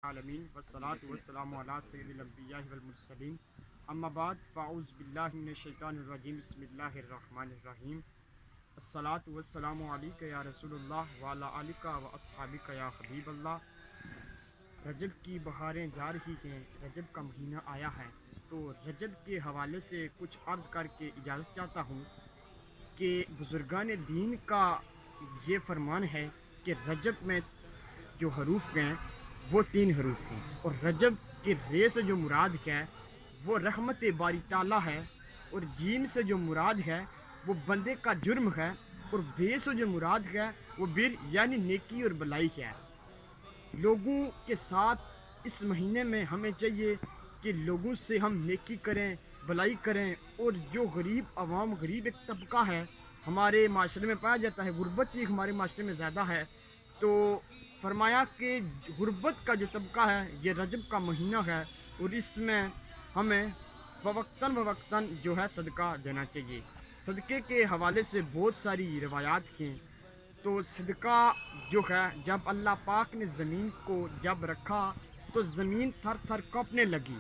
العالمین والصلاة والسلام علی سید الانبیاء والمرسلین اما بعد فاعوذ باللہ من الشیطان الرجیم بسم اللہ الرحمن الرحیم الصلاة والسلام علیک یا رسول اللہ وعلی آلک و اصحابک یا حبیب اللہ۔ رجب کی بہاریں جا رہی ہیں، رجب کا مہینہ آیا ہے، تو رجب کے حوالے سے کچھ عرض کر کے اجازت چاہتا ہوں کہ بزرگان دین کا یہ فرمان ہے کہ رجب میں جو حروف ہیں وہ 3 حروف ہیں، اور رجب کے رے سے جو مراد ہے وہ رحمت باری تعالیٰ ہے، اور جیم سے جو مراد ہے وہ بندے کا جرم ہے، اور بے سے جو مراد ہے وہ بر یعنی نیکی اور بلائی ہے۔ لوگوں کے ساتھ اس مہینے میں ہمیں چاہیے کہ لوگوں سے ہم نیکی کریں، بلائی کریں، اور جو غریب عوام، غریب ایک طبقہ ہے ہمارے معاشرے میں پایا جاتا ہے، غربت ہی ہمارے معاشرے میں زیادہ ہے، تو فرمایا کہ غربت کا جو طبقہ ہے یہ رجب کا مہینہ ہے، اور اس میں ہمیں بوقتاً جو ہے صدقہ دینا چاہیے۔ صدقے کے حوالے سے بہت ساری روایات ہیں، تو صدقہ جو ہے جب اللہ پاک نے زمین کو جب رکھا تو زمین تھر تھر کانپنے لگی۔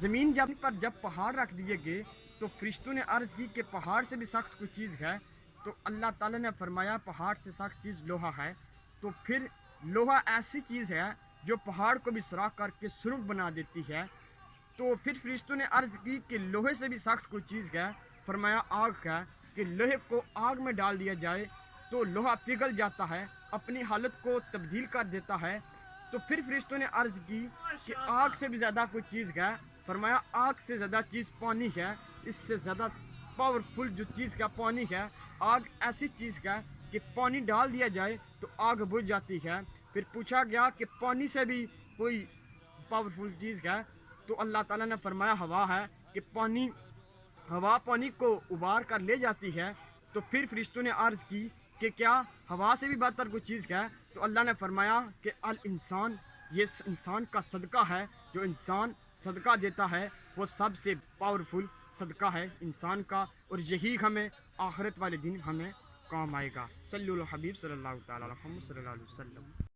زمین جب پہاڑ رکھ دیے گئے تو فرشتوں نے عرض کی کہ پہاڑ سے بھی سخت کوئی چیز ہے، تو اللہ تعالیٰ نے فرمایا پہاڑ سے سخت چیز لوہا ہے۔ تو پھر لوہا ایسی چیز ہے جو پہاڑ کو بھی سوراخ کر کے سرخ بنا دیتی ہے۔ تو پھر فرشتوں نے عرض کی کہ لوہے سے بھی سخت کوئی چیز ہے، فرمایا آگ ہے، کہ لوہے کو آگ میں ڈال دیا جائے تو لوہا پگھل جاتا ہے، اپنی حالت کو تبدیل کر دیتا ہے۔ تو پھر فرشتوں نے عرض کی کہ آگ سے بھی زیادہ کوئی چیز ہے، فرمایا آگ سے زیادہ چیز پانی ہے، اس سے زیادہ پاورفل جو چیز کا پانی ہے۔ آگ ایسی چیز ہے کہ پانی ڈال دیا جائے تو آگ بجھ جاتی ہے۔ پھر پوچھا گیا کہ پانی سے بھی کوئی پاورفل چیز ہے، تو اللہ تعالیٰ نے فرمایا ہوا ہے کہ ہوا پانی کو ابار کر لے جاتی ہے۔ تو پھر فرشتوں نے عرض کی کہ کیا ہوا سے بھی بدتر کوئی چیز ہے؟ تو اللہ نے فرمایا کہ الانسان، یہ انسان کا صدقہ ہے، جو انسان صدقہ دیتا ہے وہ سب سے پاورفل صدقہ ہے انسان کا، اور یہی ہمیں آخرت والے دن ہمیں کام آئے گا۔ صلی اللہ حبیب صلی اللہ تعالیٰ علیہ وسلم۔